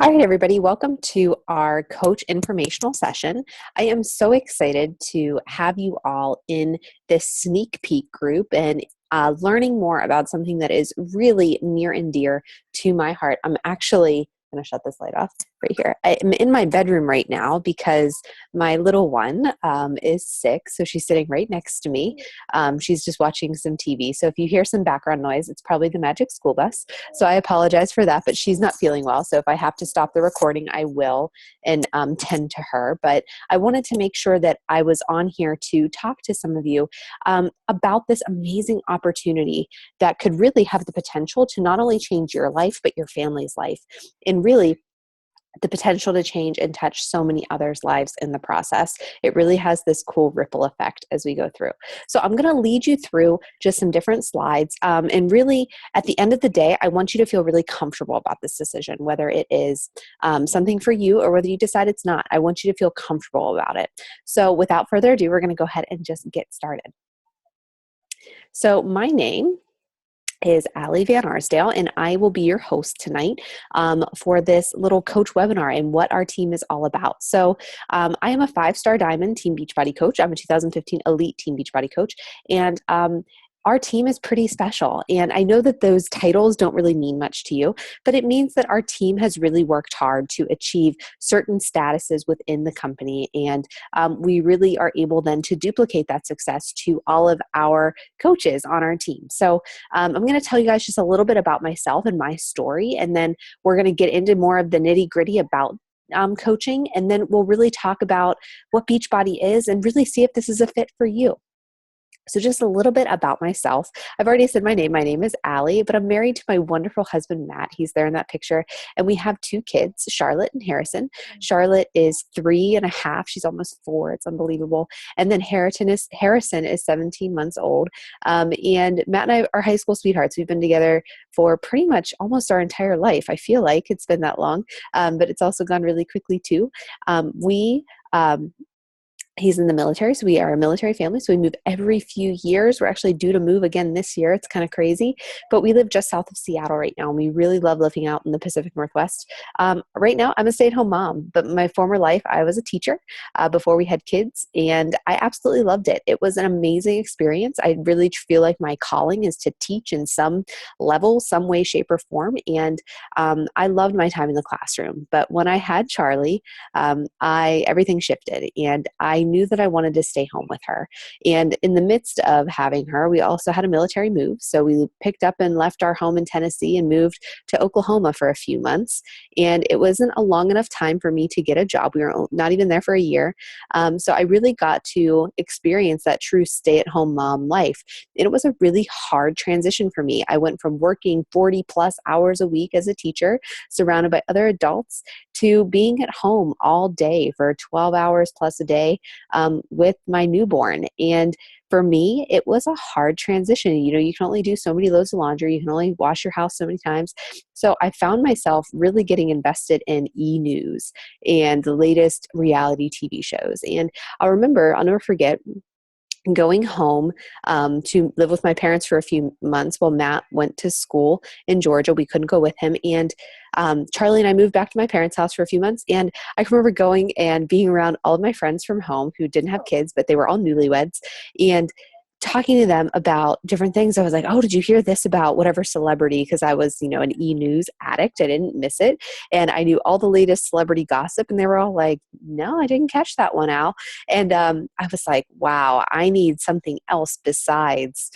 All right, everybody, welcome to our coach informational session. I am so excited to have you all in this sneak peek group and learning more about something that is really near and dear to my heart. I'm actually going to shut this light off right here. I'm in my bedroom right now because my little one is sick, so she's sitting right next to me. She's just watching some TV, so if you hear some background noise, it's probably the magic school bus. So I apologize for that, but she's not feeling well, so if I have to stop the recording, I will and tend to her. But I wanted to make sure that I was on here to talk to some of you about this amazing opportunity that could really have the potential to not only change your life, but your family's life, and really the potential to change and touch so many others' lives in the process. It really has this cool ripple effect as we go through. So I'm going to lead you through just some different slides. And really, at the end of the day, I want you to feel really comfortable about this decision, whether it is something for you or whether you decide it's not. I want you to feel comfortable about it. So without further ado, we're going to go ahead and just get started. So my name is Ali Van Arsdale, and I will be your host tonight for this little coach webinar and what our team is all about. So I am a 5-star Diamond Team Beachbody coach. I'm a 2015 Elite Team Beachbody coach, and our team is pretty special. And I know that those titles don't really mean much to you, but it means that our team has really worked hard to achieve certain statuses within the company. And we really are able then to duplicate that success to all of our coaches on our team. So I'm going to tell you guys just a little bit about myself and my story, and then we're going to get into more of the nitty-gritty about coaching, and then we'll really talk about what Beachbody is and really see if this is a fit for you. So just a little bit about myself. I've already said my name. My name is Ali, but I'm married to my wonderful husband, Matt. He's there in that picture. And we have 2 kids, Charlotte and Harrison. Charlotte is 3.5. She's almost 4. It's unbelievable. And then Harrison is 17 months old. And Matt and I are high school sweethearts. We've been together for pretty much almost our entire life. I feel like it's been that long, but it's also gone really quickly too. He's in the military, so we are a military family, so we move every few years. We're actually due to move again this year. It's kind of crazy, but we live just south of Seattle right now, and we really love living out in the Pacific Northwest. Right now, I'm a stay-at-home mom, but my former life, I was a teacher before we had kids, and I absolutely loved it. It was an amazing experience. I really feel like my calling is to teach in some level, some way, shape, or form, and I loved my time in the classroom. But when I had Charlie, everything shifted, and I knew that I wanted to stay home with her. And in the midst of having her, we also had a military move. So we picked up and left our home in Tennessee and moved to Oklahoma for a few months. And it wasn't a long enough time for me to get a job. We were not even there for a year. So I really got to experience that true stay-at-home mom life. And it was a really hard transition for me. I went from working 40 plus hours a week as a teacher, surrounded by other adults, to being at home all day for 12 hours plus a day with my newborn. And for me, it was a hard transition. You know, you can only do so many loads of laundry. You can only wash your house so many times. So I found myself really getting invested in e-news and the latest reality TV shows. And I'll never forget going home to live with my parents for a few months while Matt went to school in Georgia. We couldn't go with him. And Charlie and I moved back to my parents' house for a few months. And I can remember going and being around all of my friends from home who didn't have kids, but they were all newlyweds, and talking to them about different things. I was like, oh, did you hear this about whatever celebrity? Because I was, an e-news addict. I didn't miss it. And I knew all the latest celebrity gossip. And they were all like, no, I didn't catch that one, Al. And I was like, wow, I need something else besides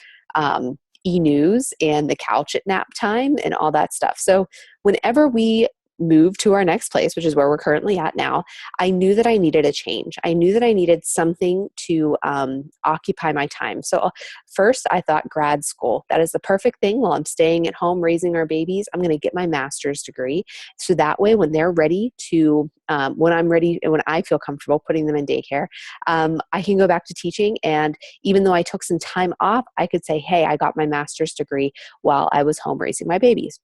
e-news and the couch at nap time and all that stuff. So whenever we moved to our next place, which is where we're currently at now, I knew that I needed a change. I knew that I needed something to occupy my time. So first I thought grad school. That is the perfect thing. While I'm staying at home raising our babies, I'm going to get my master's degree. So that way when they're ready to, when I'm ready and when I feel comfortable putting them in daycare, I can go back to teaching. And even though I took some time off, I could say, hey, I got my master's degree while I was home raising my babies.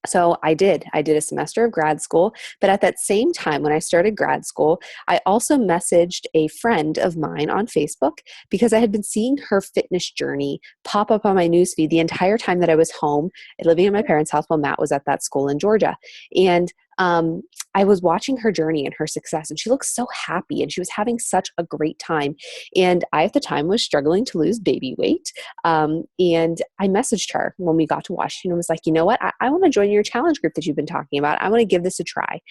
So I did a semester of grad school, but at that same time when I started grad school, I also messaged a friend of mine on Facebook because I had been seeing her fitness journey pop up on my newsfeed the entire time that I was home living in my parents' house while Matt was at that school in Georgia. And I was watching her journey and her success, and she looked so happy and she was having such a great time. And I, at the time, was struggling to lose baby weight. And I messaged her when we got to Washington and was like, you know what? I want to join your challenge group that you've been talking about. I want to give this a try.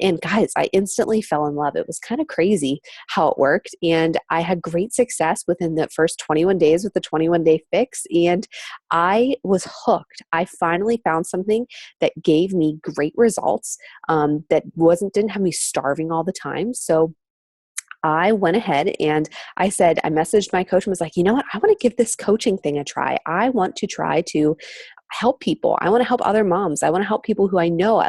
And guys, I instantly fell in love. It was kind of crazy how it worked. And I had great success within the first 21 days with the 21-day fix. And I was hooked. I finally found something that gave me great results, that didn't have me starving all the time. So I went ahead and I messaged my coach and was like, you know what? I want to give this coaching thing a try. I want to try to help people. I want to help other moms. I want to help people who I know.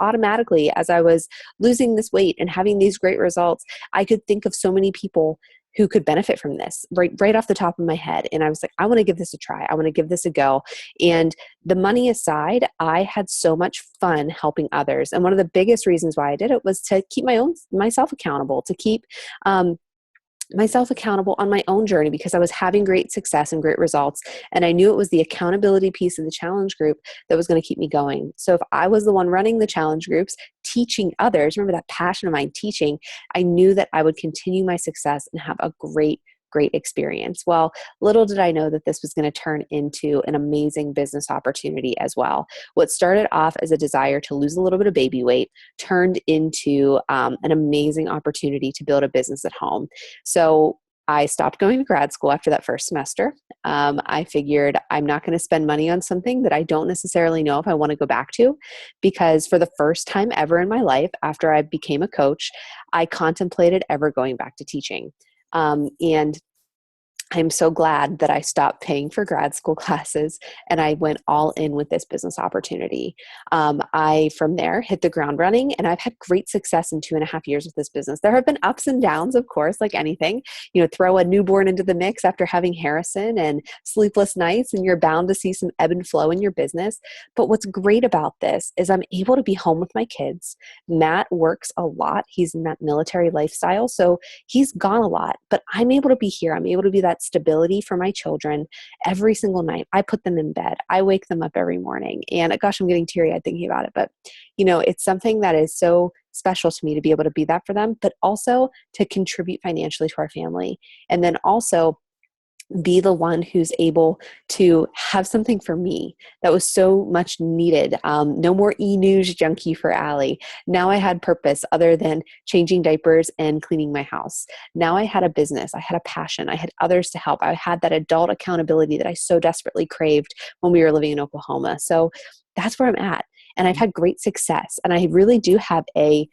Automatically, as I was losing this weight and having these great results, I could think of so many people who could benefit from this right off the top of my head. And I was like, I want to give this a try. I want to give this a go. And the money aside, I had so much fun helping others. And one of the biggest reasons why I did it was to keep myself accountable, to keep myself accountable on my own journey, because I was having great success and great results. And I knew it was the accountability piece of the challenge group that was going to keep me going. So if I was the one running the challenge groups, teaching others, remember that passion of mine, teaching, I knew that I would continue my success and have a great experience. Well, little did I know that this was going to turn into an amazing business opportunity as well. What started off as a desire to lose a little bit of baby weight turned into an amazing opportunity to build a business at home. So I stopped going to grad school after that first semester. I figured I'm not going to spend money on something that I don't necessarily know if I want to go back to, because for the first time ever in my life, after I became a coach, I contemplated ever going back to teaching. And I'm so glad that I stopped paying for grad school classes and I went all in with this business opportunity. I, from there, hit the ground running, and I've had great success in 2.5 years with this business. There have been ups and downs, of course, like anything. Throw a newborn into the mix after having Harrison and sleepless nights, and you're bound to see some ebb and flow in your business. But what's great about this is I'm able to be home with my kids. Matt works a lot. He's in that military lifestyle, so he's gone a lot, but I'm able to be here. I'm able to be that stability for my children every single night. I put them in bed. I wake them up every morning. And gosh, I'm getting teary-eyed thinking about it. But, it's something that is so special to me to be able to be that for them, but also to contribute financially to our family. And then also be the one who's able to have something for me that was so much needed. No more e-news junkie for Ali. Now I had purpose other than changing diapers and cleaning my house. Now I had a business. I had a passion. I had others to help. I had that adult accountability that I so desperately craved when we were living in Oklahoma. So that's where I'm at. And I've had great success. And I really do have a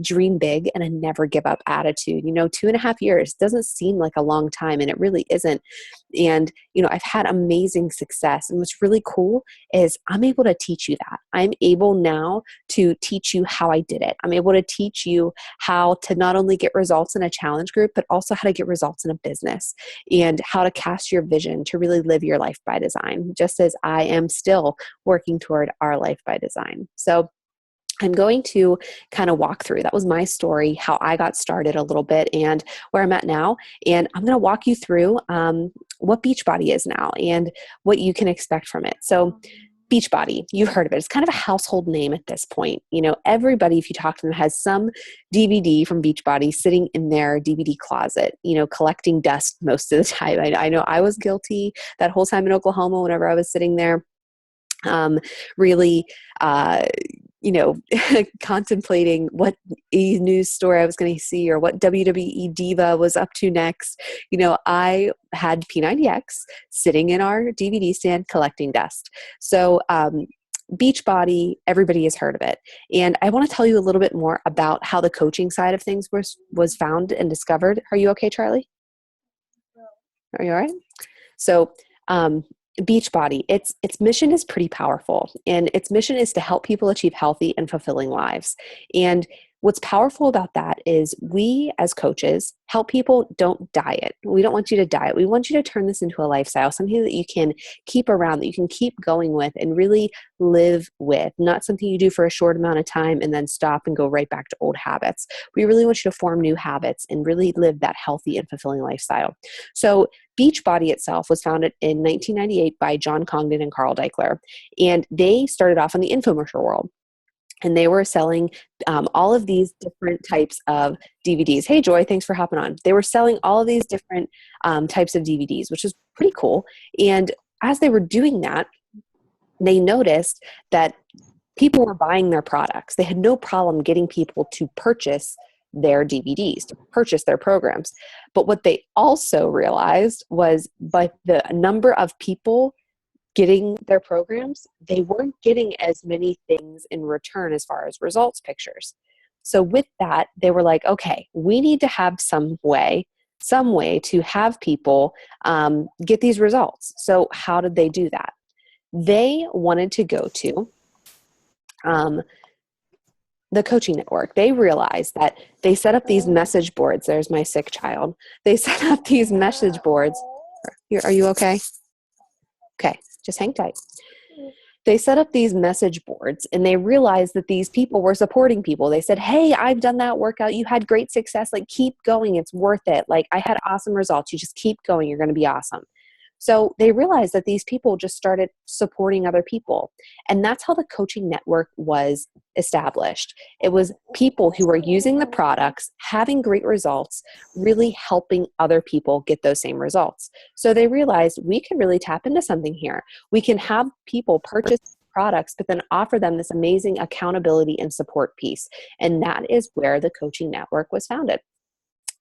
dream big and a never give up attitude. 2.5 years doesn't seem like a long time, and it really isn't. And, I've had amazing success. And what's really cool is I'm able to teach you that. I'm able now to teach you how I did it. I'm able to teach you how to not only get results in a challenge group, but also how to get results in a business, and how to cast your vision to really live your life by design, just as I am still working toward our life by design. So I'm going to kind of walk through, that was my story, how I got started a little bit and where I'm at now. And I'm going to walk you through what Beachbody is now and what you can expect from it. So Beachbody, you've heard of it. It's kind of a household name at this point. Everybody, if you talk to them, has some DVD from Beachbody sitting in their DVD closet, collecting dust most of the time. I know I was guilty that whole time in Oklahoma whenever I was sitting there. Really, contemplating what news story I was going to see or what WWE diva was up to next. I had P90X sitting in our DVD stand collecting dust. So, Beachbody, everybody has heard of it. And I want to tell you a little bit more about how the coaching side of things was found and discovered. Are you okay, Charlie? Are you all right? So, Beachbody, its mission is pretty powerful, and its mission is to help people achieve healthy and fulfilling lives. And what's powerful about that is we as coaches help people don't diet. We don't want you to diet. We want you to turn this into a lifestyle, something that you can keep around, that you can keep going with and really live with, not something you do for a short amount of time and then stop and go right back to old habits. We really want you to form new habits and really live that healthy and fulfilling lifestyle. So Beachbody itself was founded in 1998 by John Congdon and Carl Deichler, and they started off in the infomercial world. and they were selling all of these different types of DVDs. Hey, Joy, thanks for hopping on. They were selling all of these different types of DVDs, which is pretty cool. And as they were doing that, they noticed that people were buying their products. They had no problem getting people to purchase their DVDs, to purchase their programs. But what they also realized was by the number of people getting their programs, they weren't getting as many things in return as far as results pictures. So with that, they were like, okay, we need to have some way to have people get these results. So how did they do that? They wanted to go to the coaching network. They realized that they set up these message boards. There's my sick child. They set up these message boards. Are you okay? Okay, just hang tight. They set up these message boards and they realized that these people were supporting people. They said, hey, I've done that workout. You had great success. Like, keep going. It's worth it. Like, I had awesome results. You just keep going. You're going to be awesome. So they realized that these people just started supporting other people. And that's how the coaching network was established. It was people who were using the products, having great results, really helping other people get those same results. So they realized we could really tap into something here. We can have people purchase products, but then offer them this amazing accountability and support piece. And that is where the coaching network was founded.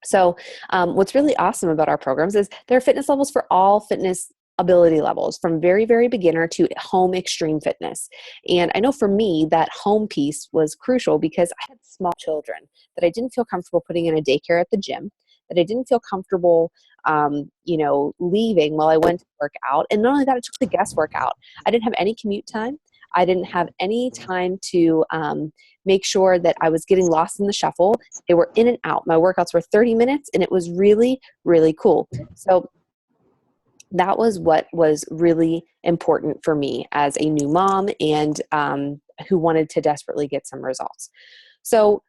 So what's really awesome about our programs is there are fitness levels for all fitness ability levels, from very, very beginner to home extreme fitness. And I know for me, that home piece was crucial because I had small children that I didn't feel comfortable putting in a daycare at the gym, that I didn't feel comfortable, leaving while I went to work out. And not only that, it took the guesswork out. I didn't have any commute time. I didn't have any time to make sure that I was getting lost in the shuffle. They were in and out. My workouts were 30 minutes, and it was really, really cool. So that was what was really important for me as a new mom and who wanted to desperately get some results. So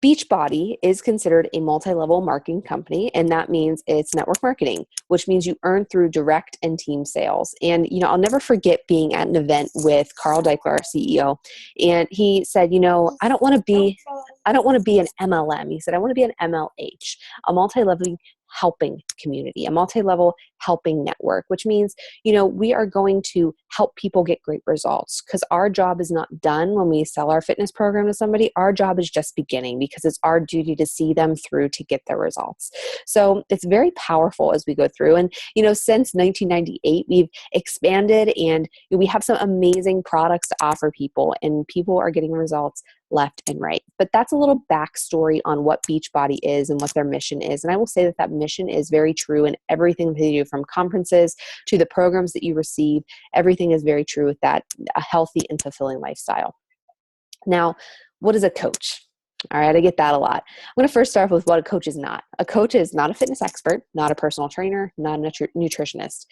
Beachbody is considered a multi-level marketing company, and that means it's network marketing, which means you earn through direct and team sales. And, I'll never forget being at an event with Carl Deichler, our CEO, and he said, I don't want to be an MLM. He said, I want to be an MLH, a multi-level helping community, a multi-level helping network, which means, we are going to help people get great results, because our job is not done when we sell our fitness program to somebody. Our job is just beginning, because it's our duty to see them through to get their results. So it's very powerful as we go through. And, since 1998, we've expanded and we have some amazing products to offer people, and people are getting results left and right. But that's a little backstory on what Beachbody is and what their mission is. And I will say that mission is very true in everything they do, from conferences to the programs that you receive. Everything is very true with that, a healthy and fulfilling lifestyle. Now, what is a coach? All right, I get that a lot. I'm going to first start with what a coach is not. A coach is not a fitness expert, not a personal trainer, not a nutritionist.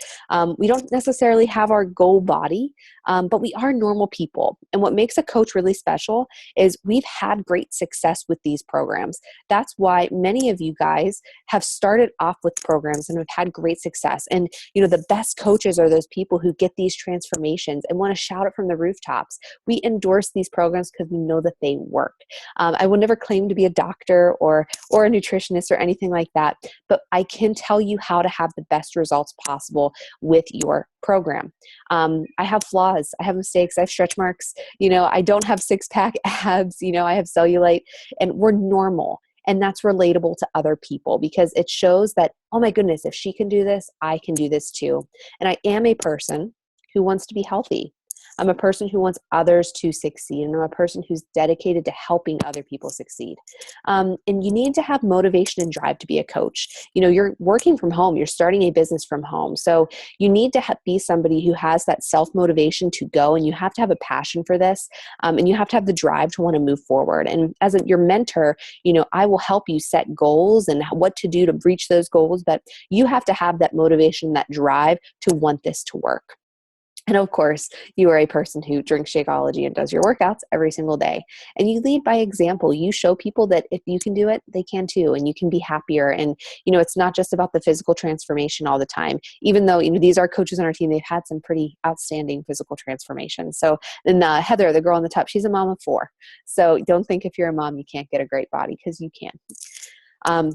We don't necessarily have our goal body, but we are normal people. And what makes a coach really special is we've had great success with these programs. That's why many of you guys have started off with programs and have had great success. And, the best coaches are those people who get these transformations and want to shout it from the rooftops. We endorse these programs because we know that they work. I will never claim to be a doctor or a nutritionist or anything like that, but I can tell you how to have the best results possible with your program. I have flaws, I have mistakes, I have stretch marks, I don't have six-pack abs, I have cellulite, and we're normal. And that's relatable to other people because it shows that, oh my goodness, if she can do this, I can do this too. And I am a person who wants to be healthy. I'm a person who wants others to succeed, and I'm a person who's dedicated to helping other people succeed. And you need to have motivation and drive to be a coach. You're working from home, you're starting a business from home. So you need to be somebody who has that self-motivation to go, and you have to have a passion for this, and you have to have the drive to want to move forward. And as your mentor, I will help you set goals and what to do to reach those goals, but you have to have that motivation, that drive to want this to work. And of course, you are a person who drinks Shakeology and does your workouts every single day. And you lead by example. You show people that if you can do it, they can too, and you can be happier. And, it's not just about the physical transformation all the time, even though, these are coaches on our team. They've had some pretty outstanding physical transformation. So, and Heather, the girl on the top, she's a mom of 4. So don't think if you're a mom, you can't get a great body, because you can.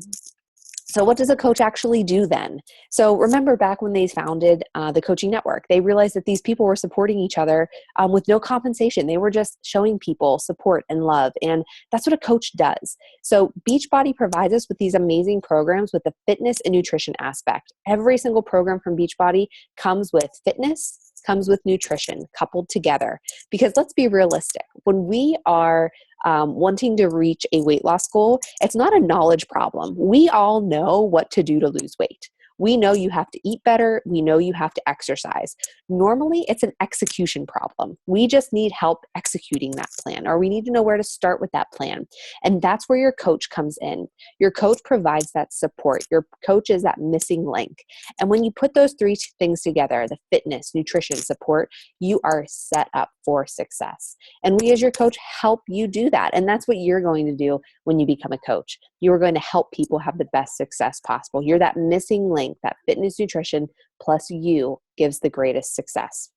So what does a coach actually do then? So remember back when they founded the coaching network, they realized that these people were supporting each other with no compensation. They were just showing people support and love. And that's what a coach does. So Beachbody provides us with these amazing programs with the fitness and nutrition aspect. Every single program from Beachbody comes with fitness, comes with nutrition coupled together. Because let's be realistic. When we are wanting to reach a weight loss goal, it's not a knowledge problem. We all know what to do to lose weight. We know you have to eat better. We know you have to exercise. Normally, it's an execution problem. We just need help executing that plan, or we need to know where to start with that plan. And that's where your coach comes in. Your coach provides that support. Your coach is that missing link. And when you put those 3 things together, the fitness, nutrition, support, you are set up for success. And we as your coach help you do that. And that's what you're going to do when you become a coach. You are going to help people have the best success possible. You're that missing link, that fitness, nutrition plus you gives the greatest success.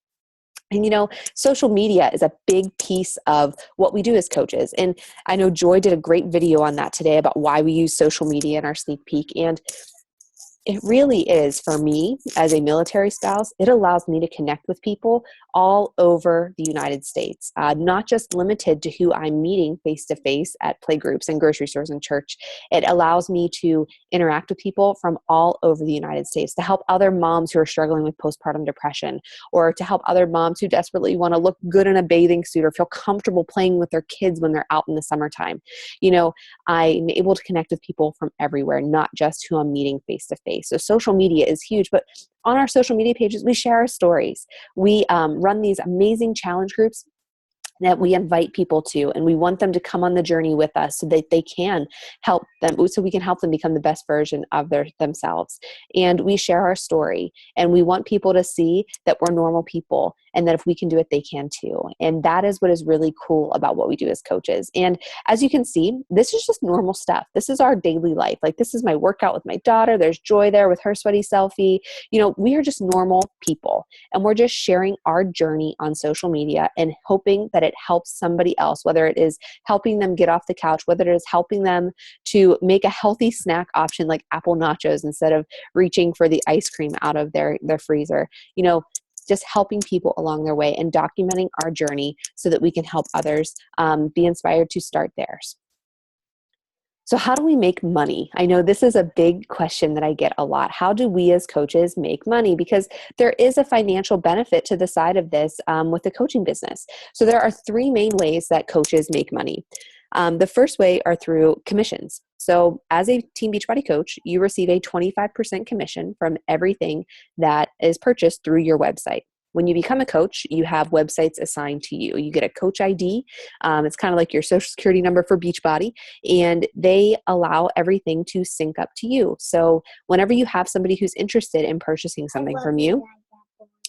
And social media is a big piece of what we do as coaches. And I know Joy did a great video on that today about why we use social media in our sneak peek. And it really is, for me as a military spouse, it allows me to connect with people all over the United States, not just limited to who I'm meeting face-to-face at play groups and grocery stores and church. It allows me to interact with people from all over the United States, to help other moms who are struggling with postpartum depression, or to help other moms who desperately want to look good in a bathing suit or feel comfortable playing with their kids when they're out in the summertime. I'm able to connect with people from everywhere, not just who I'm meeting face-to-face. So social media is huge, but on our social media pages, we share our stories. We run these amazing challenge groups that we invite people to, and we want them to come on the journey with us so that they can help them, so we can help them become the best version of themselves. And we share our story, and we want people to see that we're normal people, and that if we can do it, they can too. And that is what is really cool about what we do as coaches. And as you can see, this is just normal stuff. This is our daily life. Like, this is my workout with my daughter. There's Joy there with her sweaty selfie. We are just normal people, and we're just sharing our journey on social media and hoping that it helps somebody else, whether it is helping them get off the couch, whether it is helping them to make a healthy snack option like apple nachos instead of reaching for the ice cream out of their freezer. Just helping people along their way and documenting our journey so that we can help others be inspired to start theirs. So how do we make money? I know this is a big question that I get a lot. How do we as coaches make money? Because there is a financial benefit to the side of this with the coaching business. So there are 3 main ways that coaches make money. The first way are through commissions. So as a Team Beachbody coach, you receive a 25% commission from everything that is purchased through your website. When you become a coach, you have websites assigned to you. You get a coach ID. It's kind of like your social security number for Beachbody, and they allow everything to sync up to you. So whenever you have somebody who's interested in purchasing something from you,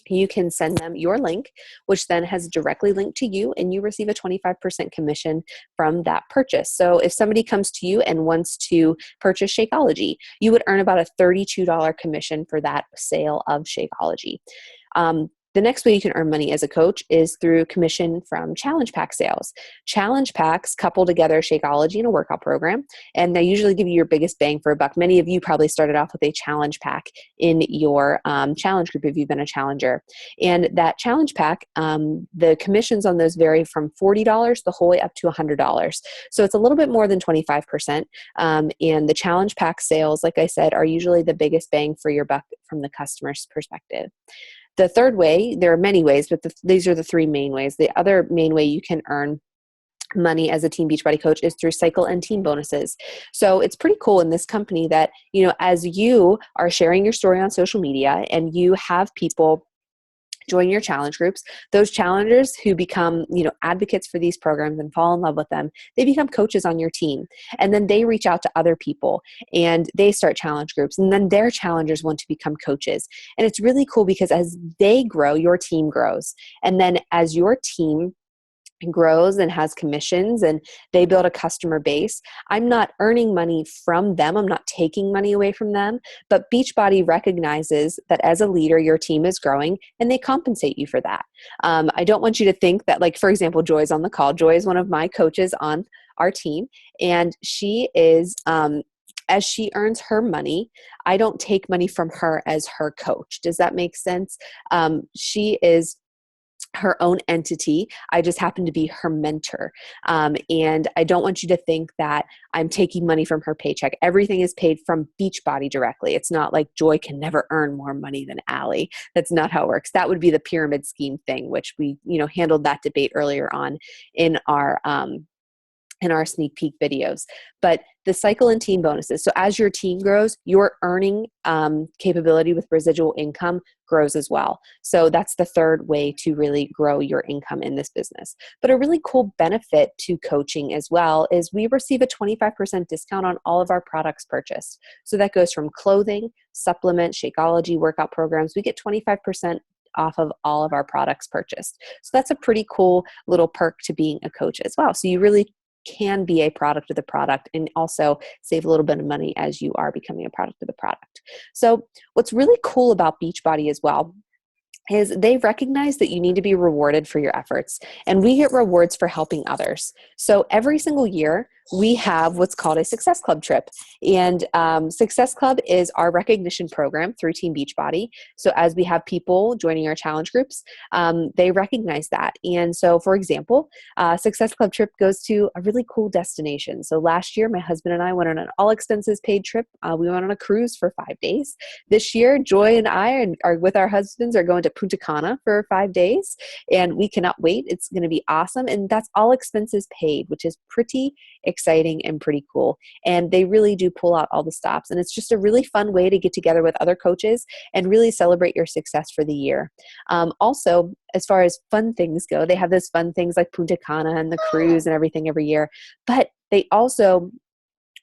you can send them your link, which then has directly linked to you, and you receive a 25% commission from that purchase. So if somebody comes to you and wants to purchase Shakeology, you would earn about a $32 commission for that sale of Shakeology. The next way you can earn money as a coach is through commission from challenge pack sales. Challenge packs couple together Shakeology and a workout program, and they usually give you your biggest bang for a buck. Many of you probably started off with a challenge pack in your challenge group if you've been a challenger. And that challenge pack, the commissions on those vary from $40 the whole way up to $100. So it's a little bit more than 25%. And the challenge pack sales, like I said, are usually the biggest bang for your buck from the customer's perspective. The third way, there are many ways, but these are the 3 main ways. The other main way you can earn money as a Team Beachbody coach is through cycle and team bonuses. So it's pretty cool in this company that, as you are sharing your story on social media and you have people join your challenge groups. Those challengers who become, advocates for these programs and fall in love with them, they become coaches on your team. And then they reach out to other people and they start challenge groups. And then their challengers want to become coaches. And it's really cool because as they grow, your team grows. And then as your team grows and has commissions and they build a customer base, I'm not earning money from them. I'm not taking money away from them, but Beachbody recognizes that as a leader, your team is growing and they compensate you for that. I don't want you to think that, like, for example, Joy's on the call. Joy is one of my coaches on our team, and she is, as she earns her money, I don't take money from her as her coach. Does that make sense? She is her own entity. I just happen to be her mentor. And I don't want you to think that I'm taking money from her paycheck. Everything is paid from Beachbody directly. It's not like Joy can never earn more money than Ali. That's not how it works. That would be the pyramid scheme thing, which we, handled that debate earlier on in our sneak peek videos. But the cycle and team bonuses. So as your team grows, your earning capability with residual income grows as well. So that's the third way to really grow your income in this business. But a really cool benefit to coaching as well is we receive a 25% discount on all of our products purchased. So that goes from clothing, supplements, Shakeology, workout programs. We get 25% off of all of our products purchased. So that's a pretty cool little perk to being a coach as well. So you really can be a product of the product and also save a little bit of money as you are becoming a product of the product. So what's really cool about Beachbody as well is they recognize that you need to be rewarded for your efforts, and we get rewards for helping others. So every single year, we have what's called a Success Club trip. And Success Club is our recognition program through Team Beachbody. So as we have people joining our challenge groups, they recognize that. And so, for example, Success Club trip goes to a really cool destination. So last year, my husband and I went on an all expenses paid trip. We went on a cruise for 5 days. This year, Joy and I are with our husbands are going to Punta Cana for 5 days, and we cannot wait. It's going to be awesome. And that's all expenses paid, which is pretty exciting and pretty cool. And they really do pull out all the stops. And it's just a really fun way to get together with other coaches and really celebrate your success for the year. Also, as far as fun things go, they have those fun things like Punta Cana and the cruise and everything every year. But they also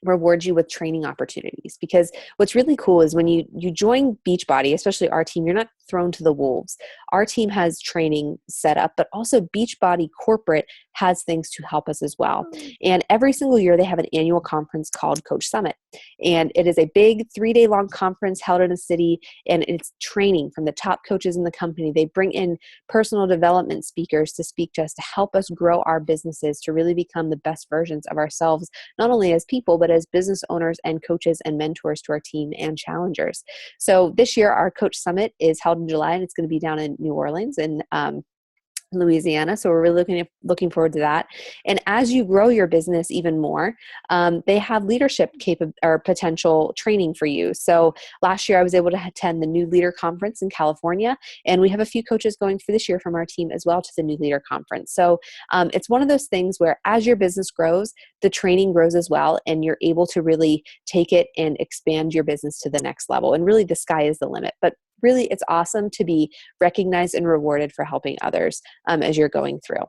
reward you with training opportunities, because what's really cool is when you join Beachbody, especially our team, you're not thrown to the wolves. Our team has training set up, but also Beachbody corporate has things to help us as well. And every single year they have an annual conference called Coach Summit. And it is a big 3-day long conference held in a city, and it's training from the top coaches in the company. They bring in personal development speakers to speak to us to help us grow our businesses to really become the best versions of ourselves, not only as people, but as business owners and coaches and mentors to our team and challengers. So this year, our Coach Summit is held in July, and it's going to be down in New Orleans and Louisiana. So we're really looking forward to that. And as you grow your business even more, they have leadership or potential training for you. So last year I was able to attend the New Leader Conference in California, and we have a few coaches going for this year from our team as well to the New Leader Conference. So it's one of those things where as your business grows, the training grows as well, and you're able to really take it and expand your business to the next level. And really the sky is the limit. But really, it's awesome to be recognized and rewarded for helping others as you're going through.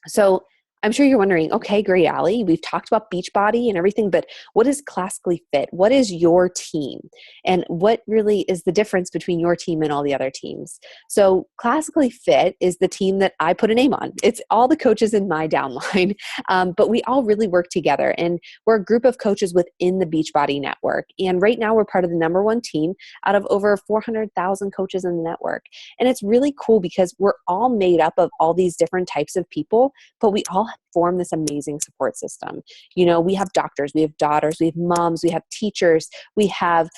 So I'm sure you're wondering, okay, great, Ali, we've talked about Beachbody and everything, but what is Classically Fit? What is your team? And what really is the difference between your team and all the other teams? So Classically Fit is the team that I put a name on. It's all the coaches in my downline, but we all really work together, and we're a group of coaches within the Beachbody network. And right now we're part of the #1 team out of over 400,000 coaches in the network. And it's really cool because we're all made up of all these different types of people, but we all form this amazing support system. You know, we have doctors, we have daughters, we have moms, we have teachers, we have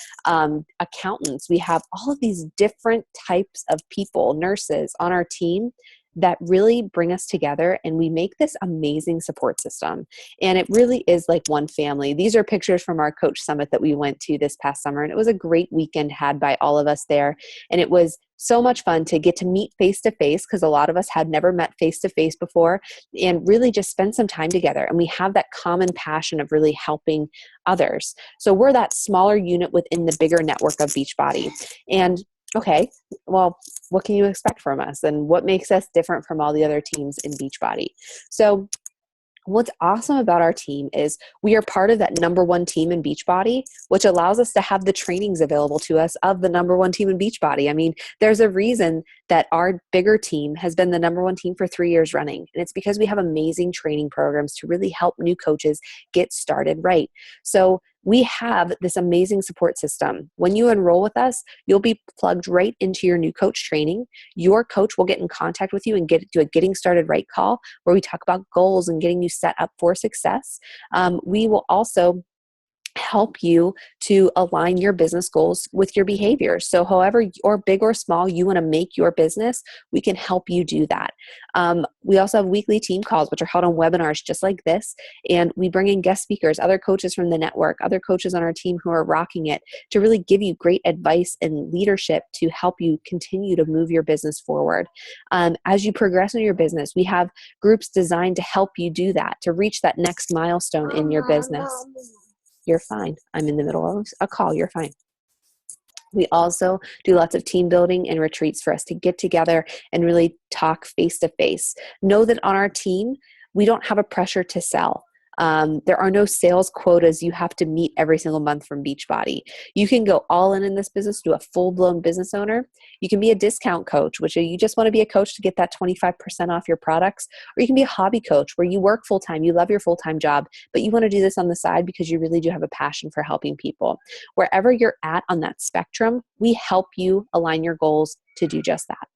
accountants, we have all of these different types of people, nurses on our team that really bring us together, and we make this amazing support system. And it really is like one family. These are pictures from our Coach Summit that we went to this past summer, and it was a great weekend had by all of us there. And it was so much fun to get to meet face to face, because a lot of us had never met face to face before, and really just spend some time together. And we have that common passion of really helping others. So we're that smaller unit within the bigger network of Beachbody. And Okay, well, what can you expect from us? And what makes us different from all the other teams in Beachbody? So what's awesome about our team is we are part of that number one team in Beachbody, which allows us to have the trainings available to us of the number one team in Beachbody. I mean, there's a reason that our bigger team has been the number one team for 3 years running. And it's because we have amazing training programs to really help new coaches get started right. So we have this amazing support system. When you enroll with us, you'll be plugged right into your new coach training. Your coach will get in contact with you and do a getting started right call where we talk about goals and getting you set up for success. We will also help you to align your business goals with your behaviors. So however, or big or small, you want to make your business, we can help you do that. We also have weekly team calls, which are held on webinars just like this. And we bring in guest speakers, other coaches from the network, other coaches on our team who are rocking it to really give you great advice and leadership to help you continue to move your business forward. As you progress in your business, we have groups designed to help you do that, to reach that next milestone in your business. You're fine. I'm in the middle of a call. You're fine. We also do lots of team building and retreats for us to get together and really talk face to face. Know that on our team, we don't have a pressure to sell. There are no sales quotas you have to meet every single month from Beachbody. You can go all in this business, do a full-blown business owner. You can be a discount coach, which you just want to be a coach to get that 25% off your products. Or you can be a hobby coach where you work full-time, you love your full-time job, but you want to do this on the side because you really do have a passion for helping people. Wherever you're at on that spectrum, we help you align your goals to do just that.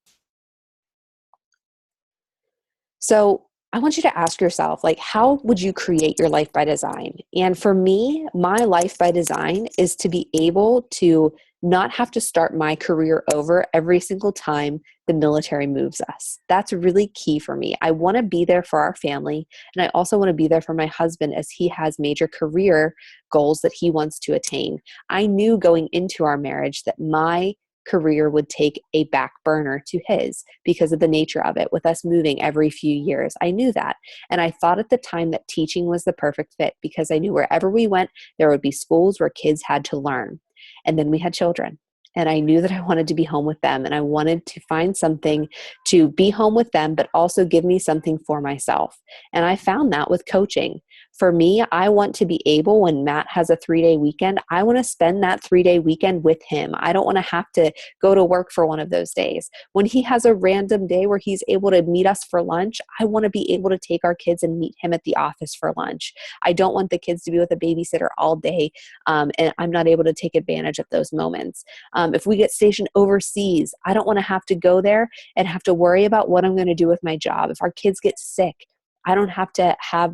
So I want you to ask yourself, like, how would you create your life by design? And for me, my life by design is to be able to not have to start my career over every single time the military moves us. That's really key for me. I want to be there for our family. And I also want to be there for my husband as he has major career goals that he wants to attain. I knew going into our marriage that my career would take a back burner to his because of the nature of it with us moving every few years. I knew that. And I thought at the time that teaching was the perfect fit because I knew wherever we went, there would be schools where kids had to learn. And then we had children. And I knew that I wanted to be home with them. And I wanted to find something to be home with them, but also give me something for myself. And I found that with coaching. For me, I want to be able, when Matt has a 3-day weekend, I want to spend that 3-day weekend with him. I don't want to have to go to work for one of those days. When he has a random day where he's able to meet us for lunch, I want to be able to take our kids and meet him at the office for lunch. I don't want the kids to be with a babysitter all day, and I'm not able to take advantage of those moments. If we get stationed overseas, I don't want to have to go there and have to worry about what I'm going to do with my job. If our kids get sick, I don't have to have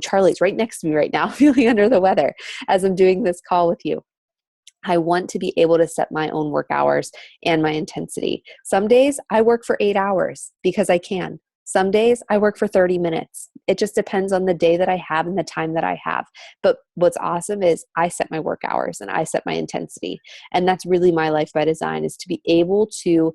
Charlie's right next to me right now feeling under the weather as I'm doing this call with you. I want to be able to set my own work hours and my intensity. Some days I work for 8 hours because I can. Some days I work for 30 minutes. It just depends on the day that I have and the time that I have. But what's awesome is I set my work hours and I set my intensity. And that's really my life by design, is to be able to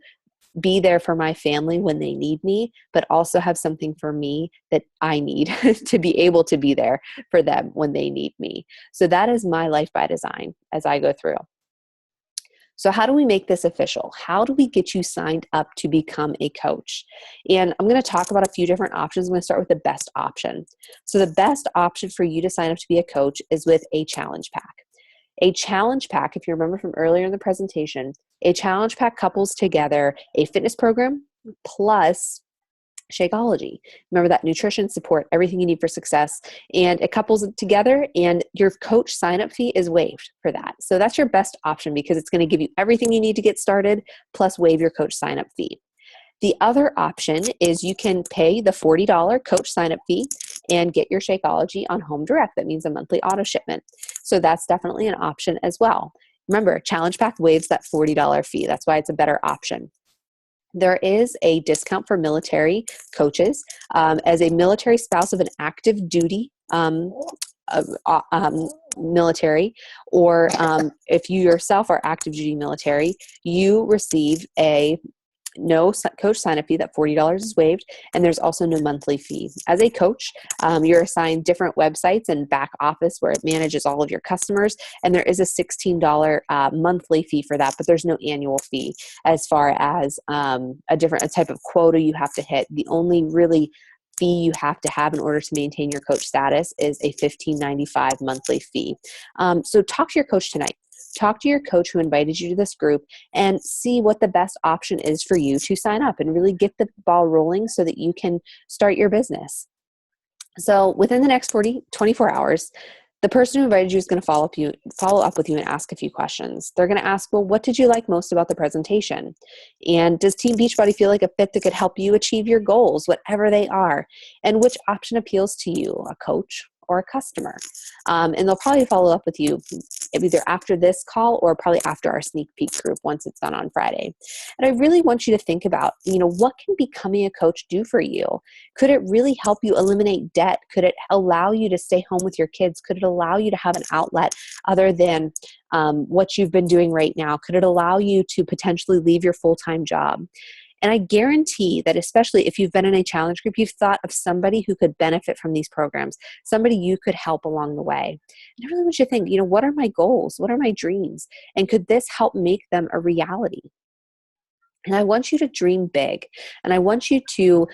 be there for my family when they need me, but also have something for me that I need to be able to be there for them when they need me. So that is my life by design as I go through. So how do we make this official? How do we get you signed up to become a coach? And I'm going to talk about a few different options. I'm going to start with the best option. So the best option for you to sign up to be a coach is with a challenge pack. A challenge pack, if you remember from earlier in the presentation, a challenge pack couples together a fitness program plus Shakeology. Remember that nutrition support, everything you need for success, and it couples it together, and your coach sign-up fee is waived for that. So that's your best option because it's going to give you everything you need to get started plus waive your coach sign-up fee. The other option is you can pay the $40 coach sign-up fee and get your Shakeology on home direct. That means a monthly auto shipment. So that's definitely an option as well. Remember, Challenge Pack waives that $40 fee. That's why it's a better option. There is a discount for military coaches. As a military spouse of an active duty military, or if you yourself are active duty military, you receive a no coach sign-up fee. That $40 is waived, and there's also no monthly fee. As a coach, you're assigned different websites and back office where it manages all of your customers, and there is a $16 monthly fee for that, but there's no annual fee as far as a type of quota you have to hit. The only really fee you have to have in order to maintain your coach status is a $15.95 monthly fee. So talk to your coach tonight. Talk to your coach who invited you to this group and see what the best option is for you to sign up and really get the ball rolling so that you can start your business. So within the next 24 hours, the person who invited you is going to follow up with you and ask a few questions. They're going to ask, well, what did you like most about the presentation? And does Team Beachbody feel like a fit that could help you achieve your goals, whatever they are? And which option appeals to you, a coach or a customer? And they'll probably follow up with you either after this call or probably after our sneak peek group once it's done on Friday. And I really want you to think about, what can becoming a coach do for you? Could it really help you eliminate debt? Could it allow you to stay home with your kids? Could it allow you to have an outlet other than what you've been doing right now? Could it allow you to potentially leave your full-time job? And I guarantee that, especially if you've been in a challenge group, you've thought of somebody who could benefit from these programs, somebody you could help along the way. And I really want you to think, what are my goals? What are my dreams? And could this help make them a reality? And I want you to dream big. And I want you to,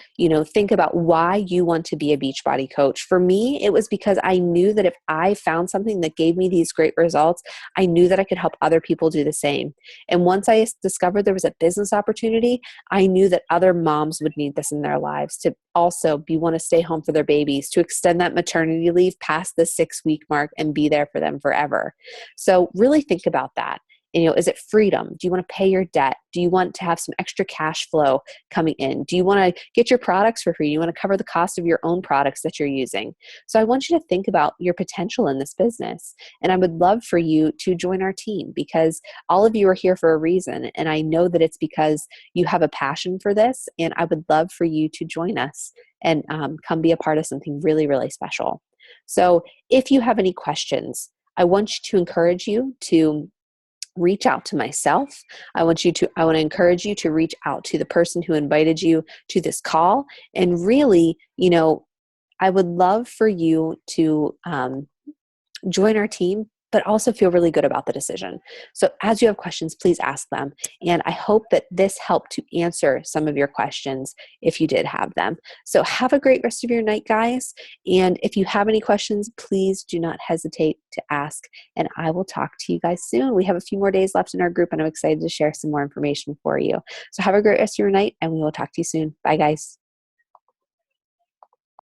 think about why you want to be a Beachbody coach. For me, it was because I knew that if I found something that gave me these great results, I knew that I could help other people do the same. And once I discovered there was a business opportunity, I knew that other moms would need this in their lives to also want to stay home for their babies, to extend that maternity leave past the 6-week mark and be there for them forever. So really think about that. Is it freedom? Do you want to pay your debt? Do you want to have some extra cash flow coming in? Do you want to get your products for free? Do you want to cover the cost of your own products that you're using? So I want you to think about your potential in this business. And I would love for you to join our team because all of you are here for a reason. And I know that it's because you have a passion for this. And I would love for you to join us and come be a part of something really, really special. So if you have any questions, I want to encourage you to reach out to myself. I want to encourage you to reach out to the person who invited you to this call. And really, I would love for you to join our team, but also feel really good about the decision. So as you have questions, please ask them. And I hope that this helped to answer some of your questions if you did have them. So have a great rest of your night, guys. And if you have any questions, please do not hesitate to ask. And I will talk to you guys soon. We have a few more days left in our group, and I'm excited to share some more information for you. So have a great rest of your night, and we will talk to you soon. Bye, guys.